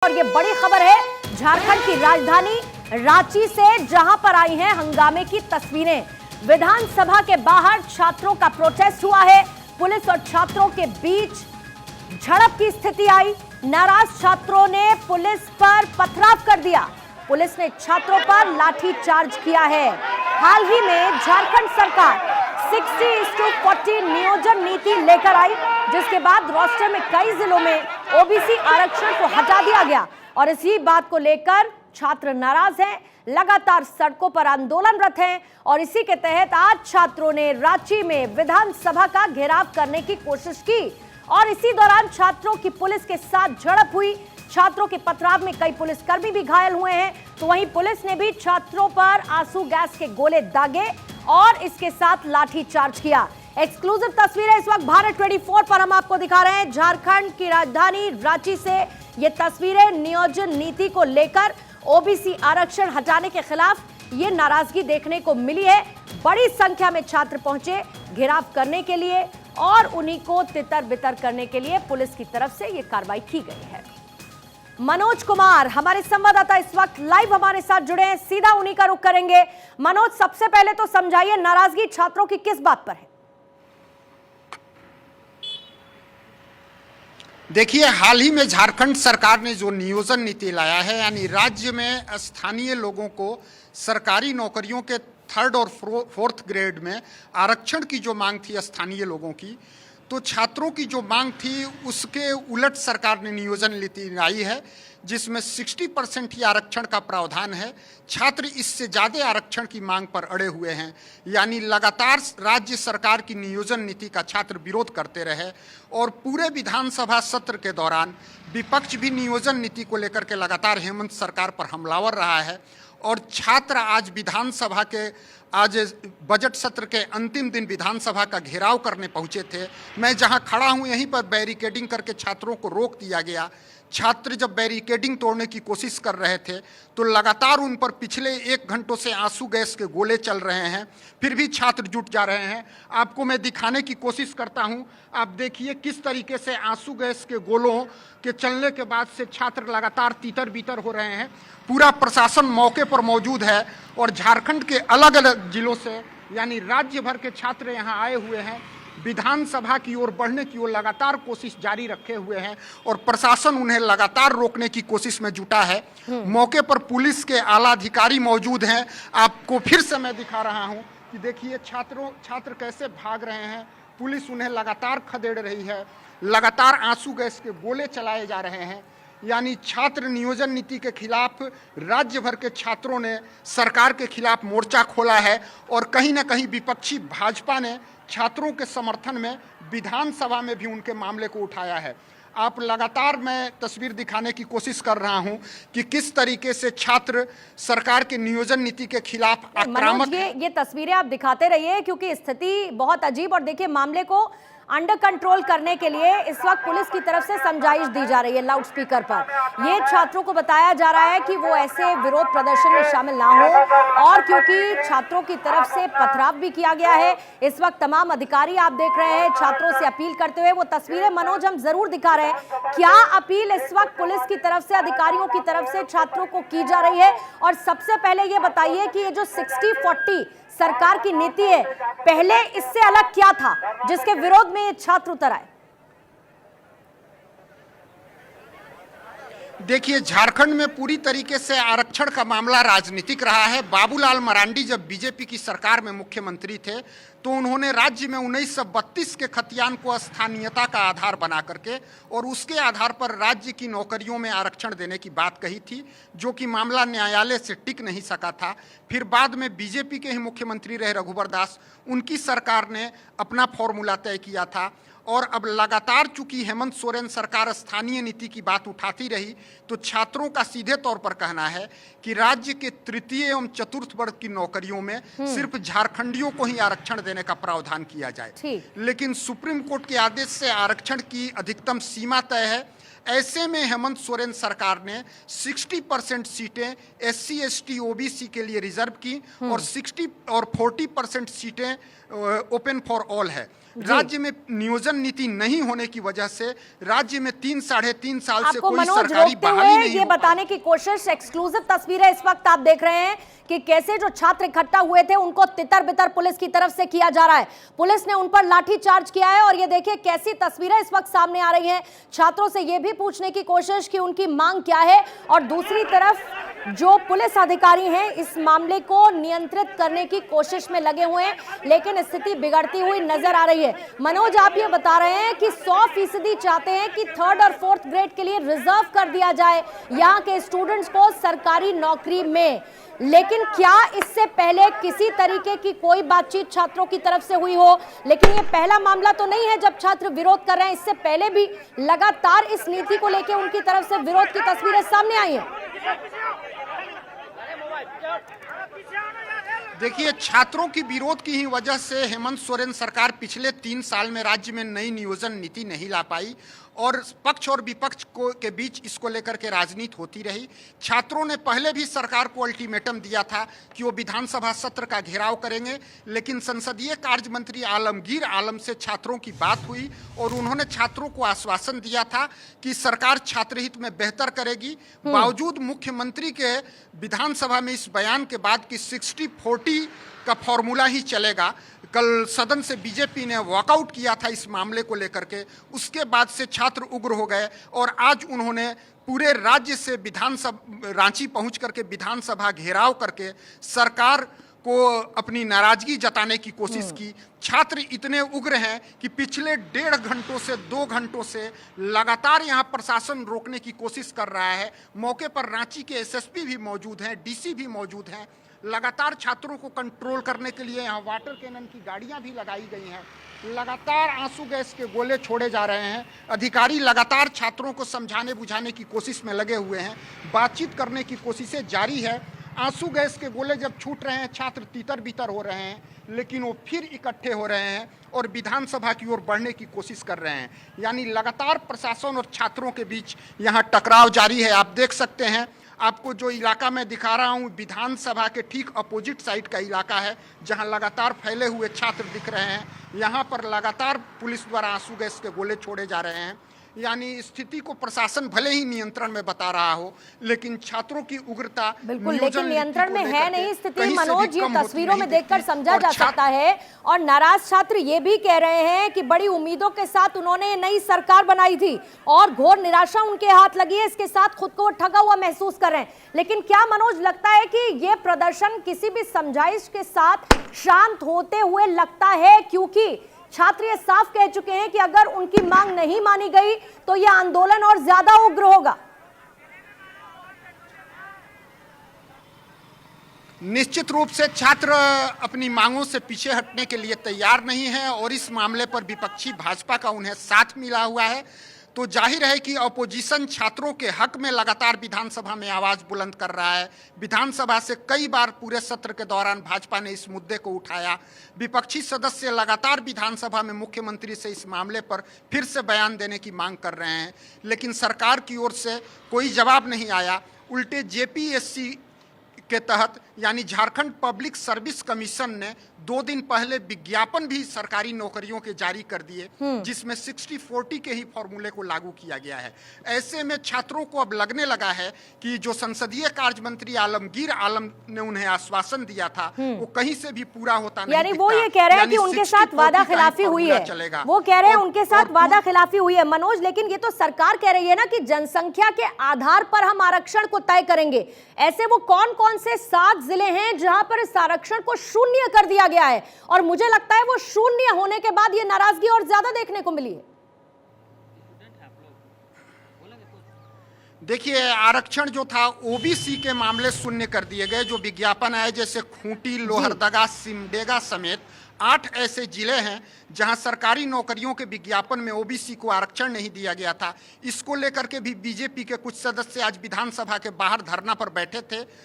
और ये बड़ी खबर है झारखंड की राजधानी रांची से, जहां पर आई हैं हंगामे की तस्वीरें। विधानसभा के बाहर छात्रों का प्रोटेस्ट हुआ है। पुलिस और छात्रों के बीच झड़प की स्थिति आई। नाराज छात्रों ने पुलिस पर पथराव कर दिया। पुलिस ने छात्रों पर लाठी चार्ज किया है। हाल ही में झारखंड सरकार 60:40 नियोजन नीति लेकर आई, जिसके बाद रोस्टर में कई जिलों में ओबीसी आरक्षण को हटा दिया गया और इसी बात को लेकर छात्र नाराज हैं, लगातार सड़कों पर आंदोलनरत हैं और इसी के तहत आज छात्रों ने रांची में विधानसभा का घेराव करने की कोशिश की और इसी दौरान छात्रों की पुलिस के साथ झड़प हुई। छात्रों के पथराव में कई पुलिसकर्मी भी घायल हुए हैं, तो वहीं पुलिस ने भी छात्रों पर आंसू गैस के गोले दागे और इसके साथ लाठी चार्ज किया। एक्सक्लूसिव तस्वीरें इस वक्त भारत 24 पर हम आपको दिखा रहे हैं। झारखंड की राजधानी रांची से ये तस्वीरें नियोजन नीति को लेकर ओबीसी आरक्षण हटाने के खिलाफ ये नाराजगी देखने को मिली है। बड़ी संख्या में छात्र पहुंचे घेराव करने के लिए और उन्हीं को तितर बितर करने के लिए पुलिस की तरफ से ये कार्रवाई की गई है। मनोज कुमार हमारे संवाददाता इस वक्त लाइव हमारे साथ जुड़े हैं, सीधा उन्हीं का रुख करेंगे। मनोज, सबसे पहले तो समझाइए नाराजगी छात्रों की किस बात पर है? देखिए, हाल ही में झारखंड सरकार ने जो नियोजन नीति लाया है, यानी राज्य में स्थानीय लोगों को सरकारी नौकरियों के 3rd और 4th ग्रेड में आरक्षण की जो मांग थी स्थानीय लोगों की, तो छात्रों की जो मांग थी उसके उलट सरकार ने नियोजन नीति लाई है, जिसमें 60% ही आरक्षण का प्रावधान है। छात्र इससे ज़्यादा आरक्षण की मांग पर अड़े हुए हैं, यानी लगातार राज्य सरकार की नियोजन नीति का छात्र विरोध करते रहे और पूरे विधानसभा सत्र के दौरान विपक्ष भी नियोजन नीति को लेकर के लगातार हेमंत सरकार पर हमलावर रहा है और छात्र आज विधानसभा के बजट सत्र के अंतिम दिन विधानसभा का घेराव करने पहुंचे थे। मैं जहां खड़ा हूं यहीं पर बैरिकेडिंग करके छात्रों को रोक दिया गया। छात्र जब बैरिकेडिंग तोड़ने की कोशिश कर रहे थे तो लगातार उन पर पिछले 1 घंटों से आंसू गैस के गोले चल रहे हैं, फिर भी छात्र जुट जा रहे हैं। आपको मैं दिखाने की कोशिश करता हूं। आप देखिए किस तरीके से आंसू गैस के गोलों के चलने के बाद से छात्र लगातार तीतर बीतर हो रहे हैं। पूरा प्रशासन मौके पर मौजूद है और झारखंड के अलग अलग जिलों से यानी राज्य भर के छात्र यहाँ आए हुए हैं। विधानसभा की ओर बढ़ने की ओर लगातार कोशिश जारी रखे हुए हैं और प्रशासन उन्हें लगातार रोकने की कोशिश में जुटा है। मौके पर पुलिस के आला अधिकारी मौजूद हैं। आपको फिर से मैं दिखा रहा हूं कि देखिए छात्र कैसे भाग रहे हैं। पुलिस उन्हें लगातार खदेड़ रही है, लगातार आंसू गैस के गोले चलाए जा रहे हैं। यानी छात्र नियोजन नीति के खिलाफ राज्य भर के छात्रों ने सरकार के खिलाफ मोर्चा खोला है और कहीं ना कहीं विपक्षी भाजपा ने छात्रों के समर्थन में विधानसभा में भी उनके मामले को उठाया है। आप लगातार मैं तस्वीर दिखाने की कोशिश कर रहा हूं कि किस तरीके से छात्र सरकार के नियोजन नीति के खिलाफ आक्रामक। ये तस्वीरें आप दिखाते रहिए क्योंकि स्थिति बहुत अजीब और देखिए मामले को अंडर कंट्रोल करने के लिए इस वक्त पुलिस की तरफ से समझाइश दी जा रही है लाउड स्पीकर पर। ये छात्रों को बताया जा रहा है कि वो ऐसे विरोध प्रदर्शन में शामिल ना हो और क्योंकि छात्रों की तरफ से पथराव भी किया गया है। इस वक्त तमाम अधिकारी आप देख रहे हैं छात्रों से अपील करते हुए। वो तस्वीरें मनोज हम जरूर दिखा रहे हैं। क्या अपील इस वक्त पुलिस की तरफ से, अधिकारियों की तरफ से छात्रों को की जा रही है? और सबसे पहले ये बताइए कि ये जो 60-40 सरकार की नीति है, पहले इससे अलग क्या था जिसके विरोध में ये छात्र उतर आए? देखिए, झारखंड में पूरी तरीके से आरक्षण का मामला राजनीतिक रहा है। बाबूलाल मरांडी जब बीजेपी की सरकार में मुख्यमंत्री थे तो उन्होंने राज्य में 1932 के खतियान को स्थानीयता का आधार बना करके और उसके आधार पर राज्य की नौकरियों में आरक्षण देने की बात कही थी, जो कि मामला न्यायालय से टिक नहीं सका था। फिर बाद में बीजेपी के ही मुख्यमंत्री रहे रघुवर दास, उनकी सरकार ने अपना फॉर्मूला तय किया था और अब लगातार चूंकि हेमंत सोरेन सरकार स्थानीय नीति की बात उठाती रही तो छात्रों का सीधे तौर पर कहना है कि राज्य के 3य एवं 4th वर्ग की नौकरियों में सिर्फ झारखंडियों को ही आरक्षण देने का प्रावधान किया जाए। लेकिन सुप्रीम कोर्ट के आदेश से आरक्षण की अधिकतम सीमा तय है। ऐसे में हेमंत सोरेन सरकार ने 60% सीटें SC ST OBC के लिए रिजर्व की और 40% सीटें ओपन फॉर ऑल है। राज्य में नियोजन नीति नहीं होने की वजह से राज्य में 3-3.5 साल से आपको कोई मनोज सरकारी रोकते बहाली हुए नहीं ये बताने की कोशिश, एक्सक्लूसिव तस्वीरें इस वक्त आप देख रहे हैं कि कैसे जो छात्र इकट्ठा हुए थे उनको तितर बितर पुलिस की तरफ से किया जा रहा है। पुलिस ने उन पर लाठी चार्ज किया है और ये देखिए कैसी तस्वीरें इस वक्त सामने आ रही हैं। छात्रों से ये भी पूछने की कोशिश कि उनकी मांग क्या है, और दूसरी तरफ जो पुलिस अधिकारी हैं इस मामले को नियंत्रित करने की कोशिश में लगे हुए हैं, लेकिन स्थिति बिगड़ती हुई नजर आ रही है। मनोज, आप ये बता रहे हैं कि 100% चाहते हैं कि 3rd और 4th ग्रेड के लिए रिजर्व कर दिया जाए यहाँ के स्टूडेंट्स को सरकारी नौकरी में, लेकिन क्या इससे पहले किसी तरीके की कोई बातचीत छात्रों की तरफ से हुई हो? लेकिन ये पहला मामला तो नहीं है जब छात्र विरोध कर रहे हैं, इससे पहले भी लगातार इस नीति को लेकर उनकी तरफ से विरोध की तस्वीरें सामने आई हैं। देखिए, छात्रों की विरोध की ही वजह से हेमंत सोरेन सरकार पिछले 3 साल में राज्य में नई नियोजन नीति नहीं ला पाई और पक्ष और विपक्ष के बीच इसको लेकर के राजनीति होती रही। छात्रों ने पहले भी सरकार को अल्टीमेटम दिया था कि वो विधानसभा सत्र का घेराव करेंगे, लेकिन संसदीय कार्य मंत्री आलमगीर आलम से छात्रों की बात हुई और उन्होंने छात्रों को आश्वासन दिया था कि सरकार छात्रहित में बेहतर करेगी। बावजूद मुख्यमंत्री के विधानसभा में इस बयान के बाद कि 60-40 का फॉर्मूला ही चलेगा, कल सदन से बीजेपी ने वॉकआउट किया था इस मामले को लेकर के। उसके बाद से छात्र उग्र हो गए और आज उन्होंने पूरे राज्य से विधानसभा रांची पहुंच करके विधानसभा घेराव करके सरकार को अपनी नाराजगी जताने की कोशिश की। छात्र इतने उग्र हैं कि पिछले 1.5 घंटों से 2 घंटों से लगातार यहां प्रशासन रोकने की कोशिश कर रहा है। मौके पर रांची के एसएसपी भी मौजूद हैं, डीसी भी मौजूद हैं। लगातार छात्रों को कंट्रोल करने के लिए यहाँ वाटर कैनन की गाड़ियाँ भी लगाई गई हैं। लगातार आंसू गैस के गोले छोड़े जा रहे हैं। अधिकारी लगातार छात्रों को समझाने बुझाने की कोशिश में लगे हुए हैं, बातचीत करने की कोशिशें जारी है। आंसू गैस के गोले जब छूट रहे हैं, छात्र तितर बितर हो रहे हैं, लेकिन वो फिर इकट्ठे हो रहे हैं और विधानसभा की ओर बढ़ने की कोशिश कर रहे हैं। यानी लगातार प्रशासन और छात्रों के बीच यहाँ टकराव जारी है। आप देख सकते हैं, आपको जो इलाका मैं दिखा रहा हूँ विधानसभा के ठीक अपोजिट साइड का इलाका है, जहाँ लगातार फैले हुए छात्र दिख रहे हैं। यहाँ पर लगातार पुलिस द्वारा आंसू गैस के गोले छोड़े जा रहे हैं। यानी स्थिति को प्रशासन भले ही नियंत्रण में बता रहा हो, लेकिन छात्रों की उग्रता बिल्कुल, लेकिन नियंत्रण में है नहीं स्थिति। मनोज, ये तस्वीरों में देखकर समझा जा सकता है। और नाराज छात्र ये भी कह रहे हैं कि बड़ी उम्मीदों के साथ उन्होंने नई सरकार बनाई थी और घोर निराशा उनके हाथ लगी है, इसके साथ खुद को ठगा हुआ महसूस कर रहे हैं। लेकिन क्या मनोज लगता है कि ये प्रदर्शन किसी भी समझाइश के साथ शांत होते हुए लगता है? क्योंकि छात्र ये साफ कह चुके हैं कि अगर उनकी मांग नहीं मानी गई तो यह आंदोलन और ज्यादा उग्र होगा। निश्चित रूप से छात्र अपनी मांगों से पीछे हटने के लिए तैयार नहीं है और इस मामले पर विपक्षी भाजपा का उन्हें साथ मिला हुआ है। तो जाहिर है कि अपोजिशन छात्रों के हक में लगातार विधानसभा में आवाज बुलंद कर रहा है। विधानसभा से कई बार पूरे सत्र के दौरान भाजपा ने इस मुद्दे को उठाया। विपक्षी सदस्य लगातार विधानसभा में मुख्यमंत्री से इस मामले पर फिर से बयान देने की मांग कर रहे हैं, लेकिन सरकार की ओर से कोई जवाब नहीं आया। उल्टे जेपीएससी के तहत यानी झारखंड पब्लिक सर्विस कमीशन ने 2 दिन पहले विज्ञापन भी सरकारी नौकरियों के जारी कर दिए, जिसमें 60-40 के ही फॉर्मूले को लागू किया गया है। ऐसे में छात्रों को अब लगने लगा है कि जो संसदीय कार्य मंत्री आलमगीर आलम ने उन्हें आश्वासन दिया था वो कहीं से भी पूरा होता नहीं। यानी वो ये कह रहे हैं कि उनके साथ वादा खिलाफी हुई है, वो कह रहे हैं उनके साथ वादा खिलाफी हुई है। मनोज, लेकिन ये तो सरकार कह रही है ना कि जनसंख्या के आधार पर हम आरक्षण को तय करेंगे। ऐसे वो कौन कौन से 7 जिले हैं जहां पर इस आरक्षण को शून्य कर दिया गया है? और मुझे लगता है वो शून्य होने के बाद ये नाराजगी और ज्यादा देखने को मिली है। देखिए, आरक्षण जो था ओबीसी के मामले शून्य कर दिए गए। जो विज्ञापन आए जैसे खूंटी, लोहरदगा, सिमडेगा समेत 8 ऐसे जिले हैं जहां सरकारी नौकरियों के विज्ञापन में ओबीसी को आरक्षण नहीं दिया गया था। इसको लेकर के भी बीजेपी के कुछ सदस्य आज विधानसभा के बाहर धरना पर बैठे थे।